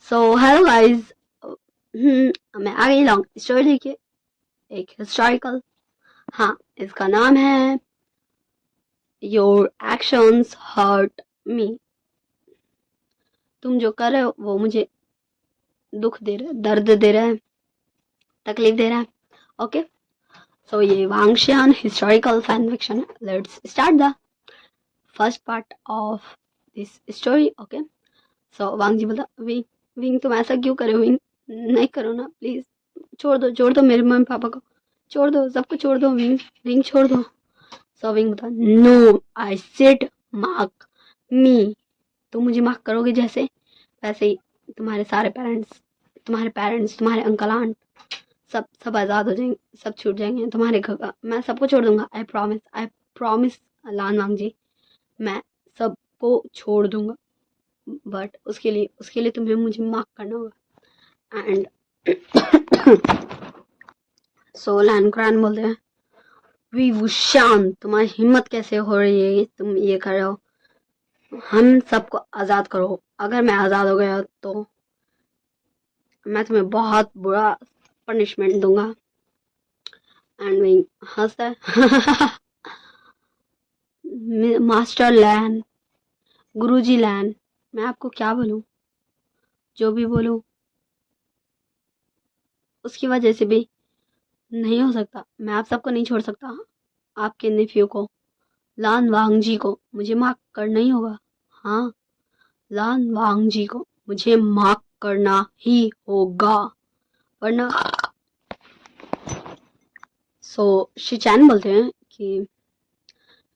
So hello guys. मैं आ गई long story लेके, एक हिस्टोरिकल। हाँ, इसका नाम है योर एक्शंस हर्ट मी। तुम जो कर रहे हो वो मुझे दुख दे रहा है, दर्द दे रहा है, तकलीफ दे रहा है। ओके, सो ये वांगशियान हिस्टोरिकल फैन फिक्शन है। Let's start the first part of this story. Okay, so Wangji बोला, विंग विंग तुम ऐसा क्यों करे हो? विंग नहीं करो ना प्लीज, छोड़ दो मेरे मम्मी पापा को, छोड़ दो सबको, छोड़ दो विंग, विंग छोड़ दो। सो विंग बता, नो आई सेड मार्क मी। तुम मुझे मार्क करोगे जैसे वैसे ही तुम्हारे सारे पेरेंट्स, तुम्हारे अंकल आंट सब आज़ाद हो जाएंगे, सब छूट जाएंगे तुम्हारे घर का। मैं सबको छोड़ दूंगा, आई प्रॉमिस लान वांग जी, मैं सबको छोड़ दूंगा। बट उसके लिए तुम्हें मुझे मार्क करना होगा। एंड सो लैन क्रैन बोलते हैं, वी वुशान तुम्हारी हिम्मत कैसे हो रही है, तुम ये कर रहे हो? हम सबको आज़ाद करो। अगर मैं आज़ाद हो गया तो मैं तुम्हें बहुत बुरा पनिशमेंट दूंगा। एंड विंग हंसता है। मास्टर लैन, गुरुजी लैन, मैं आपको क्या बोलूं? जो भी बोलूं उसकी वजह से भी नहीं हो सकता। मैं आप सबको नहीं छोड़ सकता। आपके नेफ्यू को, लान वांग जी को मुझे मार्क करना ही होगा। हाँ, लान वांग जी को मुझे मार्क करना ही होगा, वरना। सो शिचैन बोलते हैं कि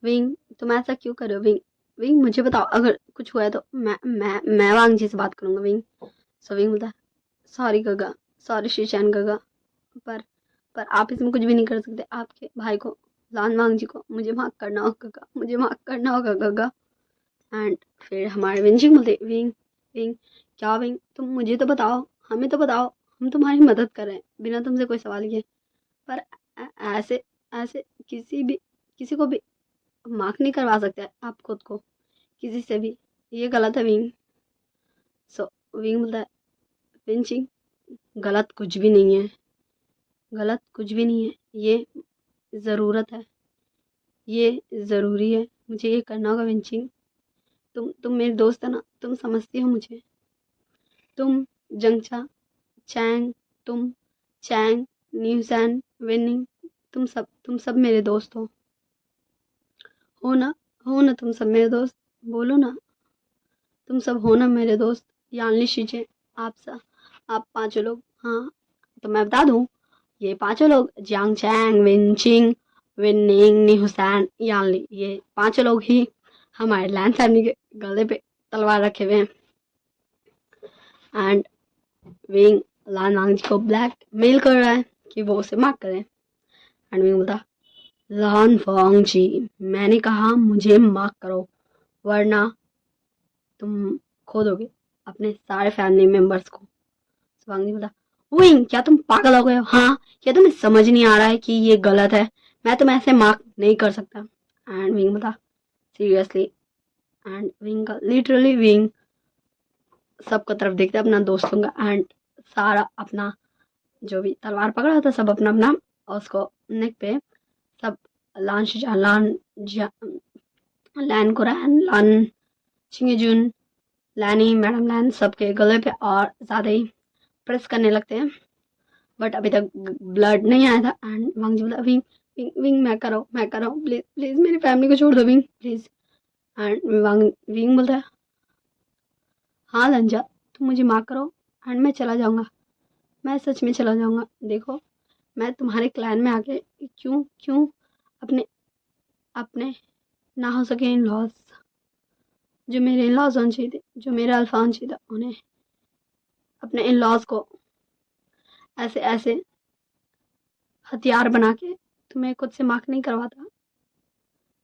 विंग तुम ऐसा क्यों कर रहे हो? विंग विंग मुझे बताओ, अगर कुछ हुआ है तो मैं वांग जी से बात करूंगा। विंग सो विंग बोलता है, सॉरी गगा, सॉरी शिचैन गगा, पर पर आप इसमें कुछ भी नहीं कर सकते। आपके भाई को, लान वांग जी को मुझे मार्क करना होगा गगा, मुझे मार्क करना होगा गगा। एंड फिर हमारे विंचिंग बोलते, विंग विंग क्या विंग, तुम मुझे तो बताओ, हमें तो बताओ, हम तुम्हारी मदद कर रहे हैं बिना तुमसे कोई सवाल किए। पर ऐसे ऐसे किसी को भी मार्क नहीं करवा सकते आप खुद को किसी से भी, ये गलत है विंग। सो विंग बोलता है, विंचिंग गलत कुछ भी नहीं है, गलत कुछ भी नहीं है, ये ज़रूरत है, ये ज़रूरी है, मुझे ये करना होगा विंचिंग। तुम मेरे दोस्त है ना, तुम समझती हो मुझे। तुम जंगचा, चैंग, तुम चैंग, न्यूसैन, विनिंग, तुम सब मेरे दोस्त हो ना? हो ना तुम सब मेरे दोस्त? बोलो ना, तुम सब हो ना मेरे दोस्त? यानली शीचे, आप पांचों लोग। हाँ, तो मैं बता दूं, ये पांचों लोग जियांग चैंग, विनचिंग, विनिंग, न्यूसैन, यानली, ये पांचों लोग ही हमारे लैंड फैमिली के गले पे तलवार रखे हुए हैं। एंड विंग लान वांग जी को ब्लैक मेल कर रहा है कि वो उसे मार्क करें। एंड विंग बोलता, लान वांग जी, मैंने कहा मुझे मार्क करो, वरना तुम खो दोगे अपने सारे फैमिली मेंबर्स को। वांग जी बोला, विंग क्या तुम पागल हो गए हो? हाँ, क्या तुम्हें समझ नहीं आ रहा है कि ये गलत है? मैं तुम ऐसे मार्क नहीं कर सकता। एंड विंग बोला, सीरियसली? एंड विंग का लिटरली विंग सबको तरफ देखते अपना दोस्तों का, एंड सारा अपना जो भी तलवार पकड़ा था सब अपना अपना, और उसको नेक पे सब लान शिजा, लैन कुरैन, लान चिंगेजुन, लैनी, मैडम लैन सबके गले पे और ज़्यादा ही प्रेस करने लगते हैं। बट अभी तक ब्लड नहीं आया था। एंड वांग जी बोला, विंग विंग विंग मैं कर रहा हूँ, प्लीज प्लीज मेरी फैमिली को छोड़ दो wing please. And Wang wing बोलता है, हाँ लंजा, तुम मुझे माफ करो एंड मैं चला जाऊंगा, मैं सच में चला जाऊंगा। देखो, मैं तुम्हारे क्लैन में आके क्यों क्यों अपने अपने ना हो सके इन लॉज, जो मेरे इन लॉज होने चाहिए थे, जो मेरा अल्फा होना चाहिए था, उन्हें अपने इन लॉज को ऐसे ऐसे हथियार बना के तुम्हें खुद से मार्क नहीं करवाता।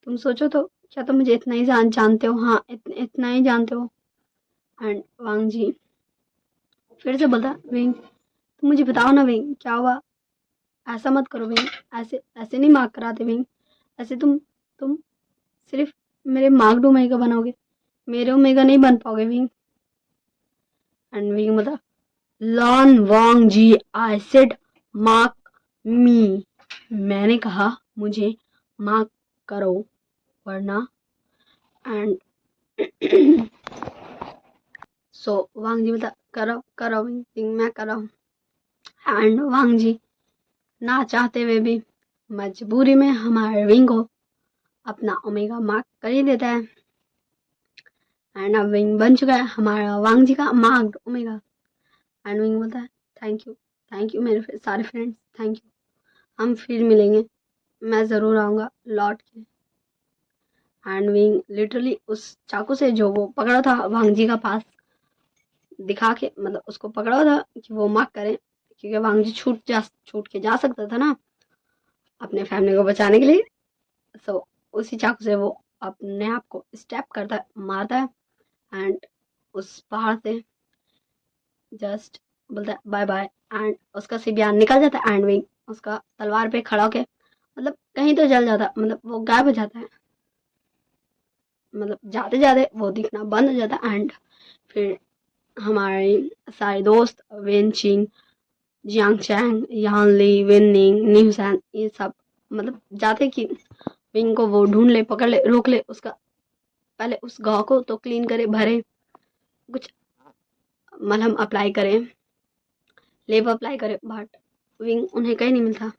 तुम सोचो तो, क्या तुम मुझे इतना ही जानते हो? हाँ, इतना ही जानते हो। एंड वांग जी फिर से बोलता, विंग तुम मुझे बताओ ना विंग, क्या हुआ? ऐसा मत करो विंग, ऐसे ऐसे नहीं मार्क कराते विंग, ऐसे तुम सिर्फ मेरे मार्क्ड ओमेगा बनोगे, मेरे ओमेगा नहीं बन पाओगे विंग। एंड विंग बोलता Lan Wangji I said mark me, मैंने कहा मुझे मार्क करो वरना। एंड सो वांग जी बोलता करो करो विंग, मैं कर रहा हूँ। एंड वांग जी ना चाहते हुए भी मजबूरी में हमारे विंग को अपना ओमेगा मार्क कर ही देता है। एंड अब विंग बन चुका है हमारा वांग जी का मार्क्ड ओमेगा। एंड विंग बोलता है थैंक यू मेरे सारे फ्रेंड्स, थैंक यू, हम फिर मिलेंगे, मैं ज़रूर आऊँगा लौट के। एंड विंग लिटरली उस चाकू से जो वो पकड़ा था वांग जी का पास दिखा के, मतलब उसको पकड़ा था कि वो मार्क करे, क्योंकि वांग जी छूट के जा सकता था ना अपने फैमिली को बचाने के लिए। सो उसी चाकू से वो अपने आप को स्टेप करता है, मारता है एंड उस पहाड़ से जस्ट बोलता है बाय बाय। एंड उसका सिबियान निकल जाता है एंड विंग उसका तलवार पे खड़ा होके मतलब कहीं तो जल जाता, मतलब वो गायब हो जाता है, मतलब जाते जाते वो दिखना बंद हो जाता है। एंड फिर हमारे सारे दोस्त वेन चिंग, जियांग चैंग, यान ली, विन निंग, न्यूसैन, ये सब मतलब जाते कि विंग को वो ढूंढ ले, पकड़ ले, रोक ले, उसका पहले उस गांव को तो क्लीन करे, भरे, कुछ मलहम अप्लाई करे, लेप अप्लाई करे, बट विंग उन्हें कहीं नहीं मिलता।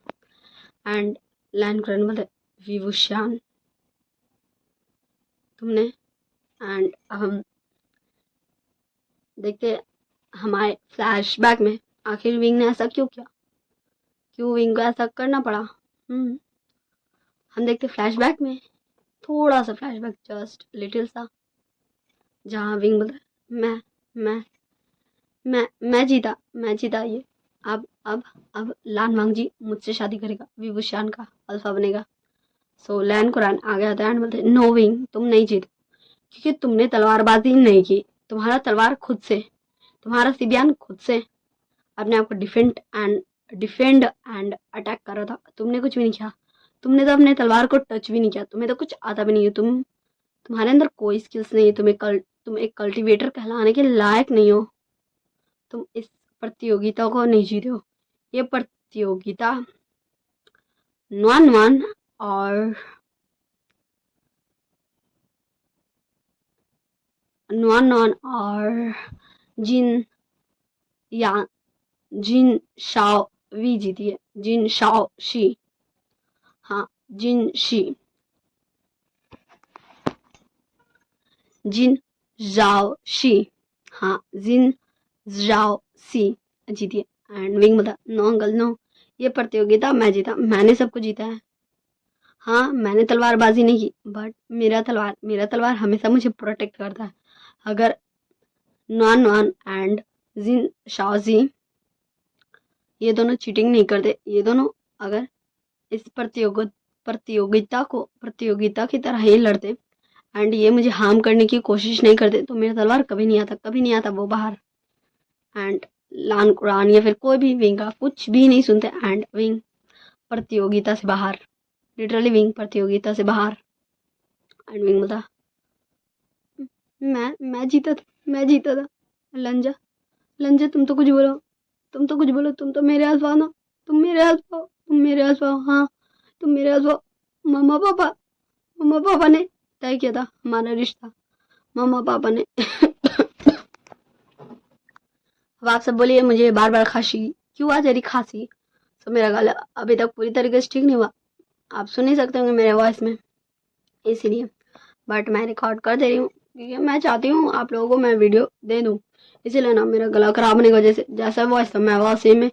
एंड लैंड क्रन बोलते विवुशियान तुमने। एंड हम देखते हमारे फ्लैशबैक में आखिर विंग ने ऐसा क्यों किया, क्यों विंग को ऐसा करना पड़ा। हम देखते फ्लैशबैक में थोड़ा सा फ्लैशबैक, जस्ट लिटिल सा, जहाँ विंग बोलता है मैं मैं जीता ये। अब लान वांग जी मुझसे शादी करेगा, विभूषण का अल्फा बनेगा। सो लैन कुरान आगे आता है एंड बोलते नो विंग तुम नहीं जीते, क्योंकि तुमने तलवारबाजी नहीं की, तुम्हारा तलवार खुद से, तुम्हारा सिबियान खुद से अपने आप को डिफेंड एंड अटैक कर रहा था, तुमने कुछ भी नहीं किया, तुमने तो अपने तलवार को टच भी नहीं किया, तुम्हें तो कुछ आता भी नहीं है, तुम्हारे अंदर कोई स्किल्स नहीं है, तुम एक कल्टीवेटर कहलाने के लायक नहीं हो, तुम इस प्रतियोगिता को नहीं जीते हो। ये प्रतियोगिता नुआन और नुआन और जिन या जिन शाओ वी जीती है, जिन शाओ शी, हाँ जिन शी, जिन जाओ शी, हाँ जिन जाओ सी जीती है। एंड विंग बता नो अंकल नो, ये प्रतियोगिता मैं जीता, मैंने सबको जीता है। हाँ मैंने तलवारबाजी नहीं की, बट मेरा तलवार हमेशा मुझे प्रोटेक्ट करता है। अगर नुआन एंड जिन शाओजी ये दोनों चीटिंग नहीं करते, ये दोनों अगर इस प्रतियोगिता की तरह ही लड़ते एंड ये मुझे हार्म करने की कोशिश नहीं करते, तो मेरा तलवार कभी नहीं आता वो बाहर। एंड लान कुरान या फिर कोई भी विंग का कुछ भी नहीं सुनते एंड विंग प्रतियोगिता से बाहर, लिटरली विंग प्रतियोगिता से बाहर। एंड विंग बोलता मैं जीता था। लंजा तुम तो कुछ बोलो, तुम तो मेरे अल्फा ना, तुम मेरे अल्फा, हाँ तुम मेरे अल्फा। मम्मा पापा ने तय किया था हमारा रिश्ता, मम्मा पापा ने। अब आप सब बोलिए मुझे बार बार खांसी क्यों आ जा रही, खांसी तो मेरा गला अभी तक पूरी तरीके से ठीक नहीं हुआ, आप सुन ही सकते होंगे मेरे वॉइस में, इसीलिए बट मैं रिकॉर्ड कर दे रही हूँ क्योंकि मैं चाहती हूँ आप लोगों को मैं वीडियो दे दूँ, इसीलिए ना मेरा गला खराब होने की वजह से जैसा वॉइस था मैं वैसे में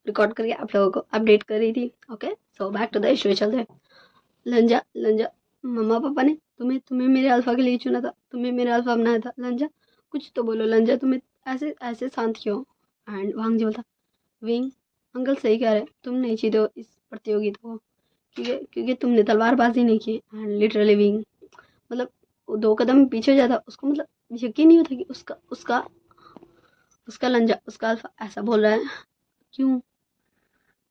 रिकॉर्ड करके आप लोगों को अपडेट कर रही थी। Okay so back to the issue चलते हैं। लंजा मम्मा पापा ने तुम्हें मेरे अल्फा के लिए चुना था, तुम्हें मेरा अल्फा बनाया था, लंजा कुछ तो बोलो, लंजा तुम्हें ऐसे ऐसे शांत क्यों। एंड वांग जी बोलता विंग अंकल सही कह रहे, तुम नहीं जीते हो इस प्रतियोगिता को, क्योंकि तुमने तलवारबाजी नहीं की। एंड लिटरली विंग मतलब वो 2 कदम पीछे हो जाता, उसको मतलब यकीन नहीं होता कि उसका लंजा, उसका अल्फा ऐसा बोल रहा है, क्यों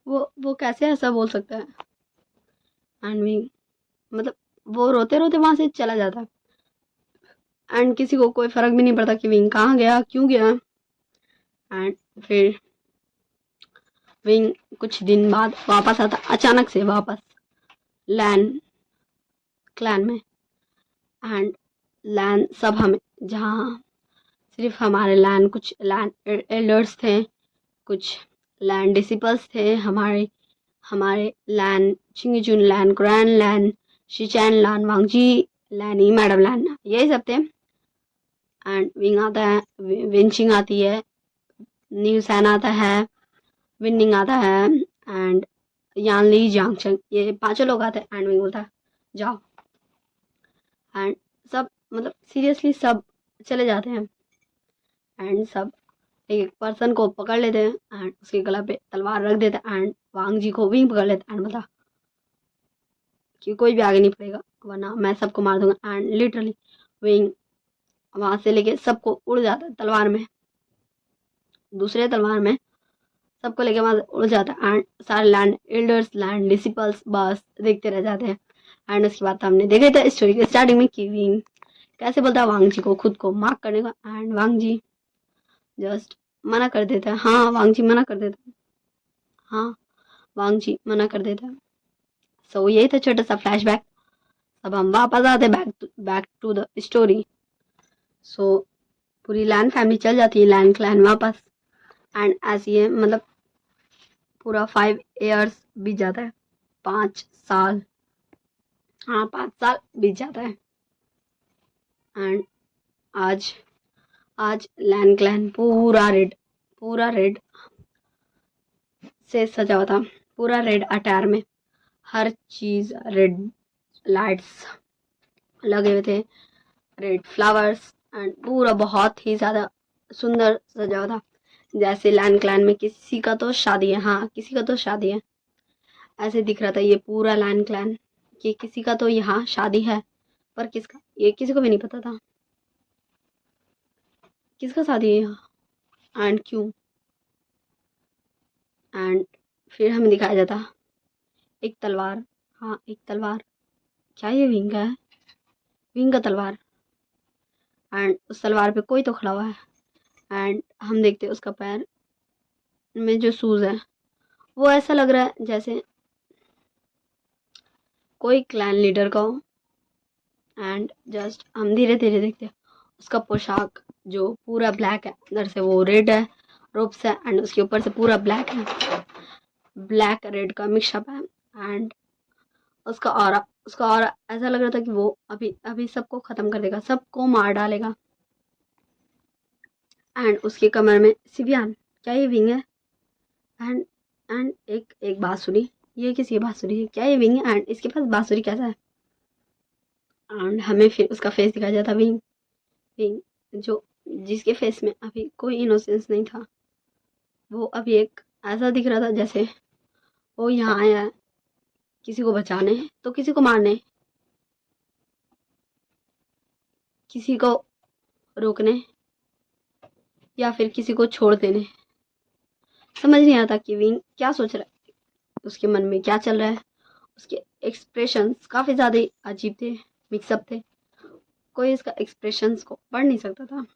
वो कैसे ऐसा बोल सकता है। एंड विंग मतलब वो रोते रोते वहां से चला जाता है एंड किसी को कोई फर्क भी नहीं पड़ता कि विंग कहाँ गया, क्यों गया। एंड फिर विंग कुछ दिन बाद वापस आता, अचानक से वापस लैन क्लैन में। एंड लैन सब हमें, जहाँ सिर्फ हमारे लैन कुछ लैन एल्डर्स थे, कुछ लैन डिसिपल्स थे, हमारे लैन चिंगीजुन, लैन ग्रैन, लैन शिचैन, लैन वांगजी, लैनी मैडम लैन, यही सब थे। एंड विंग आता है, विंचिंग आती है, न्यू सैन आता है, विनिंग आता है, एंड यान ली जांगचंग, ये पांचों लोग आते हैं। एंड विंग बोलता है जाओ, एंड सब मतलब सीरियसली सब चले जाते हैं। एंड सब एक पर्सन को पकड़ लेते हैं एंड उसके गला पे तलवार रख देते हैं। एंड वांग जी को विंग पकड़ लेते हैं एंड बोलता कि कोई भी आगे नहीं पड़ेगा वरना मैं सबको मार दूंगा। एंड लिटरली विंग वहां से लेके सबको उड़ जाता है तलवार में, दूसरे तलवार में सबको लेके वहां से उड़ जाता है। एंड सारे लैंड एल्डर्स, लैंड डिसिपल्स बस देखते रह जाते हैं। एंड उसके बाद हमने देखा था स्टोरी के स्टार्टिंग में कि विंग कैसे बोलता है वांग जी को खुद को मार्क करने का। एंड वांग जी जस्ट मना कर देता है, हाँ वांग जी मना कर देता है, हाँ वांग जी मना कर देता है। सो यही था छोटा सा फ्लैशबैक। अब हम वापस आते बैक टू द स्टोरी। सो पूरी लैन फैमिली चल जाती है, लैन क्लैन वापस। एंड ऐसी है मतलब पूरा 5 years बीत जाता है, 5 साल, हाँ 5 साल बीत जाता है। एंड आज आज लैन क्लैन पूरा रेड से सजा हुआ था, पूरा रेड अटायर में, हर चीज रेड, लाइट्स लगे हुए थे, रेड फ्लावर्स, एंड पूरा बहुत ही ज्यादा सुंदर सजा हुआ था। जैसे लैन क्लैन में किसी का तो शादी है, हाँ किसी का तो शादी है, ऐसे दिख रहा था ये पूरा लैन क्लैन कि किसी का तो यहाँ शादी है। पर किसका ये किसी को भी नहीं पता था, किसका शादी है यहाँ एंड क्यों। एंड फिर हमें दिखाया जाता एक तलवार, हाँ एक तलवार, क्या ये विंग का है, विंग का तलवार। एंड उस तलवार पे कोई तो खड़ा हुआ है। एंड हम देखते उसका पैर में जो शूज है वो ऐसा लग रहा है जैसे कोई क्लैन लीडर का हो। एंड जस्ट हम धीरे धीरे देखते उसका पोशाक जो पूरा ब्लैक है, अंदर से वो रेड है, रोप्स है, एंड उसके ऊपर से पूरा ब्लैक है, ब्लैक रेड का मिक्सअप है। एंड उसका ऑरा ऐसा लग रहा था कि वो अभी अभी सबको खत्म कर देगा, सबको मार डालेगा। एंड उसकी कमर में सिबियान, क्या ये विंग है, एंड एक बांसुरी, ये किसी बांसुरी है, क्या ये विंग है, एंड इसके पास बांसुरी कैसा है। एंड हमें फिर उसका फेस दिखाया जाता, विंग विंग जो जिसके फेस में अभी कोई इनोसेंस नहीं था, वो अभी एक ऐसा दिख रहा था जैसे वो यहाँ आया है किसी को बचाने तो किसी को मारने, किसी को रोकने, या फिर किसी को छोड़ देने। समझ नहीं आता कि विंग क्या सोच रहा है, उसके मन में क्या चल रहा है। उसके एक्सप्रेशंस काफी ज्यादा अजीब थे, मिक्सअप थे, कोई इसका एक्सप्रेशंस को पढ़ नहीं सकता था।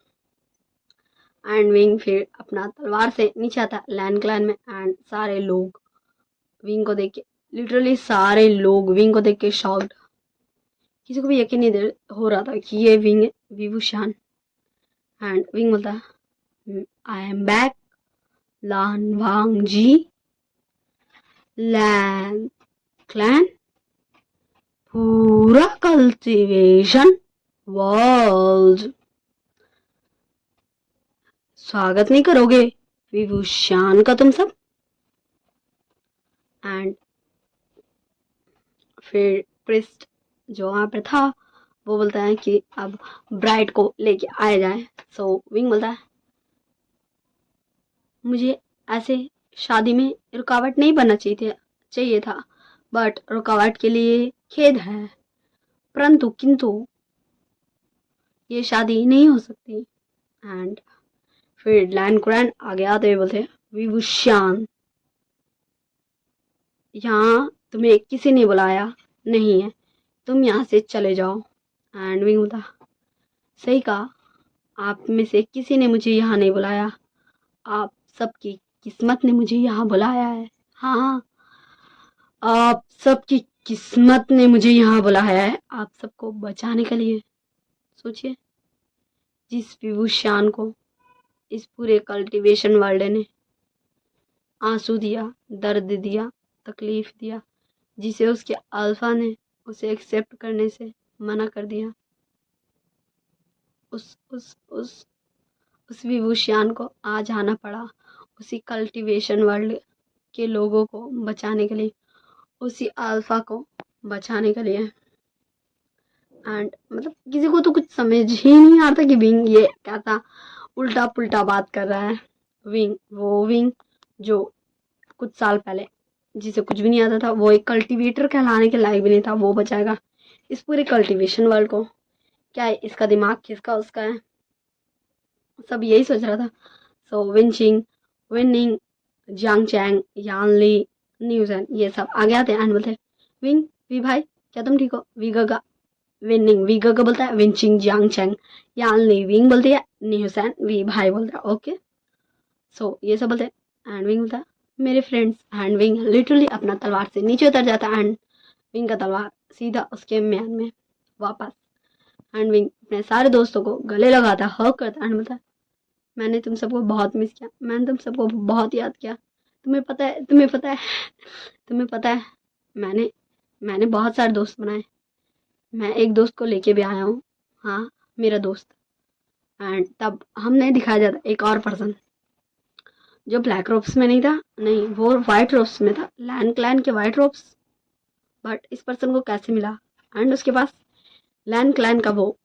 एंड विंग फिर अपना तलवार से नीचे आता लैन क्लैन में। एंड सारे लोग विंग को देख के, लिटरली सारे लोग विंग को देख के शॉक्ड, किसी को भी यकीन नहीं हो रहा था कि ये विंग है, विभूषण। एंड विंग बोलता आई एम बैक लान वांग जी, लैन क्लैन पूरा कल्टीवेशन वर्ल्ड, स्वागत नहीं करोगे विभूषण का तुम सब। एंड फिर प्रिस्ट जो वहां पर था वो बोलता है कि अब ब्राइड को लेके आया जाए। सो विंग बोलता है मुझे ऐसे शादी में रुकावट नहीं बनना चाहिए था, बट रुकावट के लिए खेद है, परंतु किंतु ये शादी नहीं हो सकती। एंड फिर लैन कुरैन आगे आते हुए बोलते विभूषण, यहाँ तुम्हें किसी ने बुलाया नहीं है, तुम यहाँ से चले जाओ। एंड विंग बोलता सही कहा, आप में से किसी ने मुझे यहाँ नहीं बुलाया, आप सबकी किस्मत ने मुझे यहाँ बुलाया है। हाँ, आप सबकी किस्मत ने मुझे यहाँ बुलाया है आप सबको बचाने के लिए। सोचिए, जिस विभूषान को इस पूरे कल्टीवेशन वर्ल्ड ने आंसू दिया, दर्द दिया, तकलीफ दिया, जिसे उसके अल्फा ने उसे एक्सेप्ट करने से मना कर दिया, उस विभूषान को आज आना पड़ा उसी कल्टीवेशन वर्ल्ड के लोगों को बचाने के लिए, उसी अल्फा को बचाने के लिए। एंड मतलब किसी को तो कुछ समझ ही नहीं आता कि विंग ये क्या था, उल्टा पुल्टा बात कर रहा है। विंग, वो विंग जो कुछ साल पहले जिसे कुछ भी नहीं आता था, वो एक कल्टीवेटर कहलाने के लायक भी नहीं था, वो बचाएगा इस पूरे कल्टीवेशन वर्ल्ड को। क्या है इसका दिमाग किसका उसका है, सब यही सोच रहा था। सो विंचिंग, विनिंग, जांग चैंग, यान ली, न्यूजन, ये सब आगे आते हैं एंड बोलते हैं विंग, वी भाई क्या तुम ठीक हो? वी गगा, विनिंग, वी गगा बोलता है, विंचिंग, जांग चैंग, यान ली, विंग बोलती है, न्यूजन, वी भाई बोलता है ओके। सो ये सब बोलते हैं एंड विंग बोलता है मेरे फ्रेंड्स, एंड विंग लिटरली अपना तलवार से नीचे उतर जाता है एंड विंग का तलवार सीधा उसके म्यान में वापस। एंड विंग अपने सारे दोस्तों को गले लगाता, हक करता एंड बोलता है मैंने तुम सबको बहुत मिस किया, मैंने तुम सबको बहुत याद किया। तुम्हें पता है, तुम्हें पता है, तुम्हें पता है, मैंने बहुत सारे दोस्त बनाए। मैं एक दोस्त को लेके भी आया हूँ, हाँ मेरा दोस्त। एंड तब हमने दिखाया जाता एक और पर्सन जो ब्लैक रोब्स में नहीं था, नहीं वो वाइट रोब्स में था, लैन क्लैन के वाइट रोब्स। बट इस पर्सन को कैसे मिला? एंड उसके पास लैन क्लैन का वो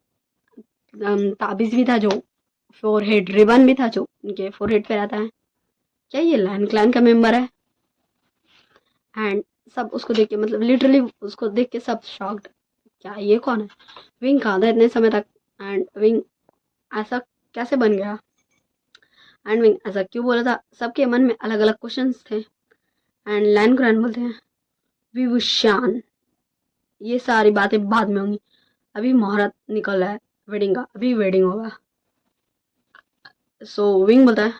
ताबीज भी था, जो फोरहेड रिबन भी था जो उनके फोरहेड पे रहता है। क्या ये लैन क्लैन का मेंबर है? एंड सब उसको देख के, मतलब लिटरली उसको देख के सब शॉक्ड, क्या ये कौन है? विंग कहाँ था इतने समय तक? एंड विंग ऐसा कैसे बन गया? एंड विंग ऐसा क्यों बोला था? सबके मन में अलग अलग क्वेश्चंस थे। एंड लैन क्लैन बोलते हैं विभूषान, ये सारी बातें बाद में होंगी, अभी मुहूर्त निकल रहा है वेडिंग का, अभी वेडिंग होगा। सो विंग बोलता है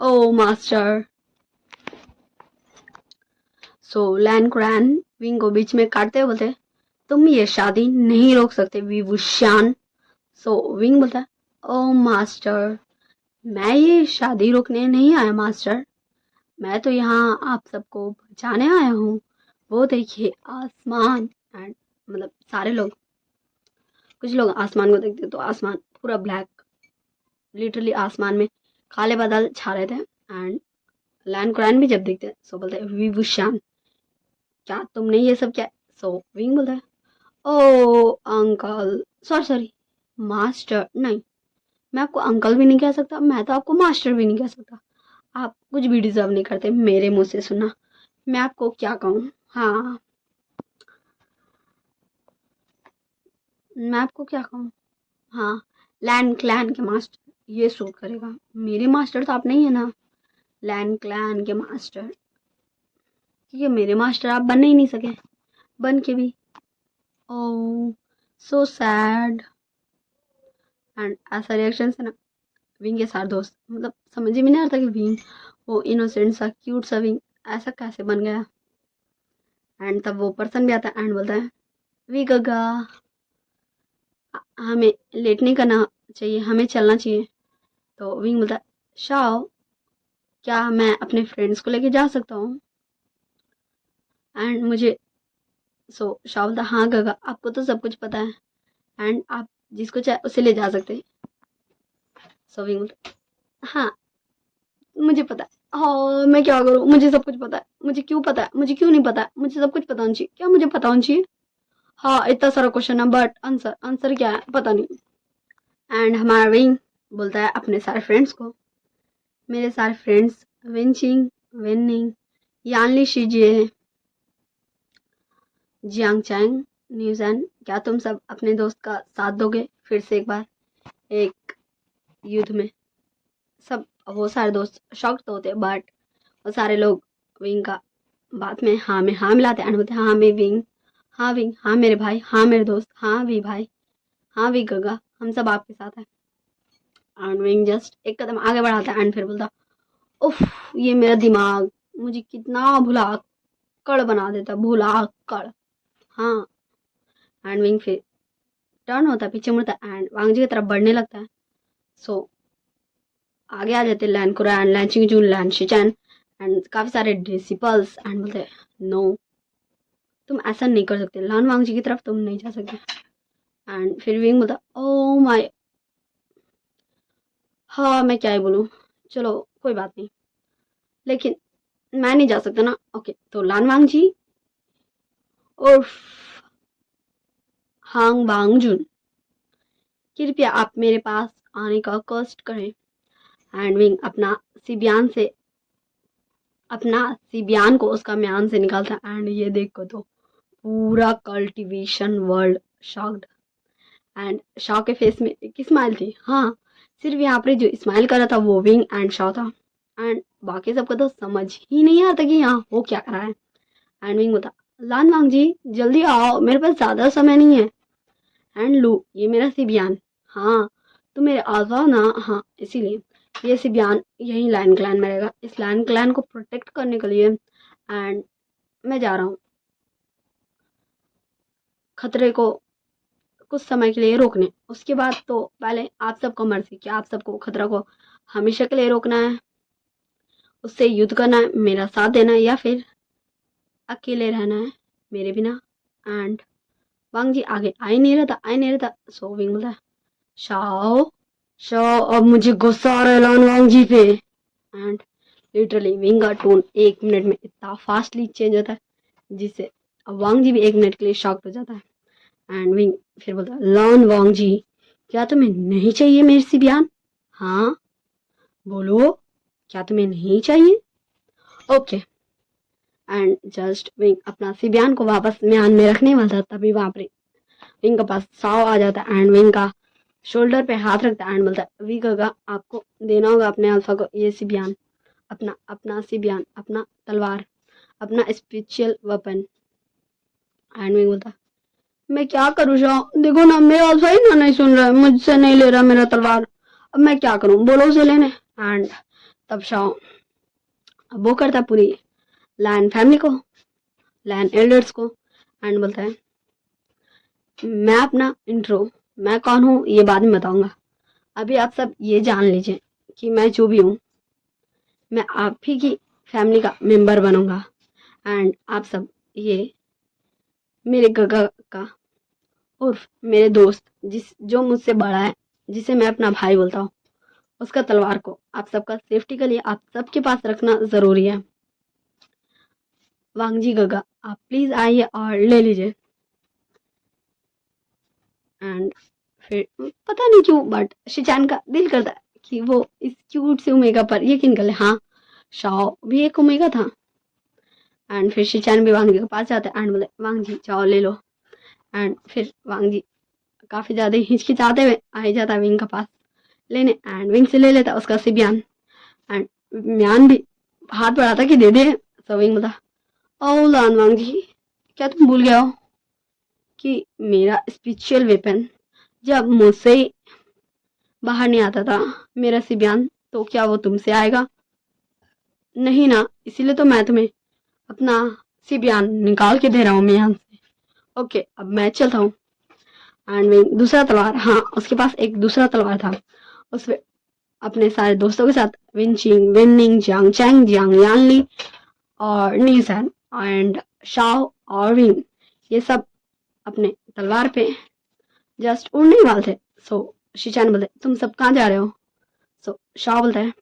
ओ मास्टर। सो लैन क्रैन विंग को बीच में काटते हुए बोलते तुम ये शादी नहीं रोक सकते विभूषान। सो विंग बोलता है ओ मास्टर, मैं ये शादी रोकने नहीं आया मास्टर, मैं तो यहाँ आप सबको बचाने आया हूँ। वो देखिए आसमान, एंड मतलब सारे लोग, कुछ लोग आसमान को देखते तो आसमान पूरा ब्लैक, लिटरली आसमान में काले बादल छा रहे थे। एंड लैन क्रैन भी जब देखते सो बोलते विभूषान क्या तुमने ये सब क्या? सो विंग बोलता है ओ अंकल, सॉरी सॉरी मास्टर, नहीं मैं आपको अंकल भी नहीं कह सकता, मैं तो आपको मास्टर भी नहीं कह सकता, आप कुछ भी डिजर्व नहीं करते मेरे मुंह से सुना, मैं आपको क्या कहूँ। हाँ मैं आपको क्या कहूँ, हाँ लैंड क्लैन के मास्टर ये सूट करेगा, मेरे मास्टर तो आप नहीं है ना, लैंड क्लैन के मास्टर, क्योंकि मेरे मास्टर आप बन ही नहीं सके, बन के भी ओ सो सैड। एंड ऐसा रिएक्शन से ना विंग के सारे दोस्त, मतलब समझ ही में नहीं आता कि विंग वो इनोसेंट सा क्यूट सा विंग ऐसा कैसे बन गया। एंड तब वो पर्सन भी आता है एंड बोलता है वी गगा, हमें लेट नहीं करना चाहिए, हमें चलना चाहिए। तो विंग बोलता है शाओ, क्या मैं अपने फ्रेंड्स को लेके जा सकता हूँ? एंड मुझे सो शाओ बोलता हाँ गगा, आपको तो सब कुछ पता है एंड आप जिसको चाहे उसे ले जा सकते हैं। सो विंग बोलता हाँ मुझे पता है, हाँ मैं क्या करूँ, मुझे सब कुछ पता है, मुझे क्यों पता है, मुझे क्यों नहीं पता है, मुझे सब कुछ पता होना चाहिए, क्या मुझे पता होना चाहिए? हाँ इतना सारा क्वेश्चन है बट आंसर, आंसर क्या है पता नहीं। एंड हमारा विंग बोलता है अपने सारे फ्रेंड्स को, मेरे सारे friends Wenqing, Wenning, Yanli Shijie, Jiang Cheng, न्यूजन, क्या तुम सब अपने दोस्त का साथ दोगे फिर से एक बार एक युद्ध में? सब वो सारे दोस्त शॉक्ड तो होते बट वो सारे लोग विंग का बात में हाँ मिलाते एंड बोलते हाँ मैं विंग, हाँ विंग, हाँ मेरे भाई, हाँ मेरे दोस्त, हाँ वी भाई, हाँ वी गगा, हम सब आपके साथ हैं। एंड विंग जस्ट एक कदम आगे बढ़ाता है एंड फिर बोलता उफ, ये मेरा दिमाग मुझे कितना भुलाक्कड़ बना देता, भुलाक्कड़। हाँ। एंड विंग फिर टर्न होता है, पीछे मुड़ता है एंड वांग जी की तरफ बढ़ने लगता है। सो आगे आ जाते लैन कुरा एंड लैन चिंगजून लैन शिचैन एंड काफी सारे डिसिपल्स एंड बोलते हैं नो, तुम ऐसा नहीं कर सकते, लान वांग जी की तरफ तुम नहीं जा सकते। एंड फिर विंग बोलता ओ माय, हाँ मैं क्या ही बोलूँ, चलो कोई बात नहीं, लेकिन मैं नहीं जा सकता ना। ओके, तो लान वांग जी और हांग बांग जुन, कृपया आप मेरे पास आने का कष्ट करें। एंड विंग अपना सिबियान को उसका म्यान से निकालता एंड ये देखो तो पूरा cultivation world shocked. And Shaw के फेस में एक स्माइल थी। हाँ, सिर्फ यहाँ पर जो स्माइल कर रहा था वो विंग एंड शॉ था एंड बाकी सबको तो समझ ही नहीं आता कि यहाँ हो क्या कर रहा है। एंड विंग बोला लान वांग जी जल्दी आओ, मेरे पास ज्यादा समय नहीं है। एंड लू, ये मेरा सिबियान। हाँ, तुम मेरे आ जाओ ना। हाँ, इसीलिए ये सिबियान यही लाइन क्लैन में रहेगा, इस लाइन क्लैन को प्रोटेक्ट करने के लिए। एंड मैं जा रहा हूँ खतरे को कुछ समय के लिए रोकने, उसके बाद तो पहले आप सबको मर्जी कि आप सबको खतरा को हमेशा के लिए रोकना है, उससे युद्ध करना है, मेरा साथ देना है, या फिर अकेले रहना है मेरे बिना। एंड वांग जी आगे आ ही नहीं रहा था, आ ही नहीं रहा था। सो विंग बोला शाओ शाओ, अब मुझे गुस्सा आ रहा है लान वांग जी पे। एंड लिटरली विंग का टोन 1 मिनट में इतना फास्टली चेंज होता है जिससे अब वांग जी भी 1 मिनट के लिए शॉक्ड हो जाता है। एंड विंग फिर बोलता है लान वांग जी, क्या तुम्हें नहीं चाहिए मेरे से बयान? हाँ बोलो, क्या तुम्हें नहीं चाहिए? ओके। एंड जस्ट विंग अपना सिबियान को वापस म्यान में रखने वाला था, तभी वहां पर विंग के पास साव आ जाता है एंड विंग का शोल्डर पे हाथ रखता है एंड बोलता है वी गगा, आपको देना होगा अपने अल्फा को ये सिबियान, अपना अपना सिबियान, अपना तलवार, अपना स्पेशल वेपन। एंड विंग बोलता मैं क्या करूँ शाह, देखो ना मेरा अल्फा ही ना नहीं सुन रहा है, मुझसे नहीं ले रहा मेरा तलवार, अब मैं क्या करूँ, बोलो उसे लेने। एंड तब शाह वो करता है पूरी लैंड फैमिली को, लैंड एल्डर्स को, एंड बोलता है मैं अपना इंट्रो, मैं कौन हूँ ये बाद में बताऊंगा, अभी आप सब ये जान लीजिए कि मैं जो भी हूँ मैं आप ही की फैमिली का मेंबर बनूंगा। एंड आप सब ये मेरे गगा का उर्फ मेरे दोस्त जो मुझसे बड़ा है, जिसे मैं अपना भाई बोलता हूँ, उसका तलवार को आप सबका सेफ्टी के लिए आप सबके पास रखना जरूरी है। वांगजी गगा आप प्लीज आइए और ले लीजिए। एंड फिर पता नहीं क्यों बट शिचान का दिल करता है कि वो इस क्यूट से ओमेगा पर यकीन कर ले। हाँ, शाओ भी एक ओमेगा था। एंड फिर शिचान भी वांग जी के पास जाता है एंड बोले वांग जी जाओ ले लो। एंड फिर वांग जी काफी ज्यादा हिचकिचाते हुए आ ही जाता है विंग के पास लेने एंड विंग से ले लेता उसका सिबियान। एंड म्यान भी हाथ बढ़ाता कि दे दे। सो विंग बोलता ओ लान वांग जी, क्या तुम भूल गए हो कि मेरा स्पिरिचुअल वेपन जब मुझसे ही बाहर नहीं आता था मेरा सिबियान, तो क्या वो तुमसे आएगा? नहीं ना, इसीलिए तो मैं तुम्हें अपना सिबियान निकाल के दे रहा हूँ म्यान से। ओके, अब मैं चलता हूँ। एंड विंग दूसरा तलवार, हाँ उसके पास एक दूसरा तलवार था, उसमें अपने सारे दोस्तों के साथ Wenqing, Wenning, Jiang Cheng, Jiang Yanli और नीसन एंड शाओ और विंग, ये सब अपने तलवार पे जस्ट उड़ने ही वाले थे। सो शिचान बोलते तुम सब कहाँ जा रहे हो? सो शाओ बोलता है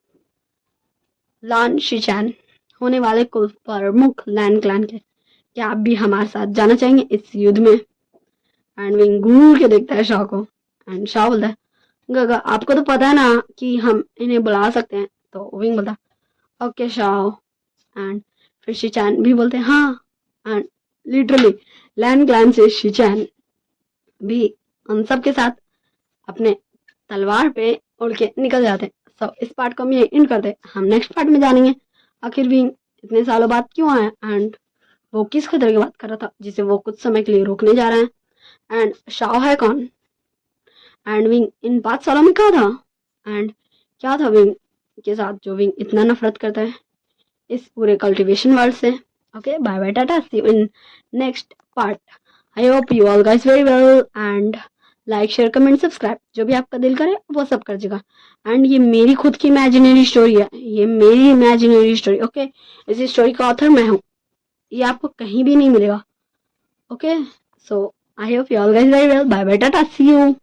लान शिचान होने वाले कुल प्रमुख लैंड क्लैन के, क्या आप भी हमारे साथ जाना चाहेंगे इस युद्ध में? एंड विंग घूर के देखता है शाह को एंड शाह बोलता है गगा आपको तो पता है ना कि हम इन्हें बुला सकते हैं। तो विंग बोलता ओके शाह। एंड फिर शिचैन भी बोलते हैं हाँ। एंड लिटरली लैंड क्लैन से शिचैन भी उन सब के साथ अपने तलवार पे उड़ के निकल जाते हैं। सो इस पार्ट को हम ये इंड करते हैं, हम नेक्स्ट पार्ट में जानेंगे आखिर भी इतने सालों बाद क्यों आया एंड वो किस खतरे की बात कर रहा था जिसे वो कुछ समय के लिए रोकने जा रहे हैं, एंड शाओ है कौन, एंड विंग इन 5 सालों में कहा था, एंड क्या था विंग के साथ जो विंग इतना नफरत करता है इस पूरे कल्टीवेशन वर्ल्ड से। Okay, bye bye, tata, see you in next part. I hope you all guys very well and like share comment subscribe, जो भी आपका दिल करे वो सब कर दीजिएगा। एंड ये मेरी खुद की इमेजिनरी स्टोरी है, ये मेरी इमेजिनरी स्टोरी। ओके, इस स्टोरी का ऑथर मैं हूँ, ये आपको कहीं भी नहीं मिलेगा। Okay, so I hope you all guys very well, bye bye, tata, see you.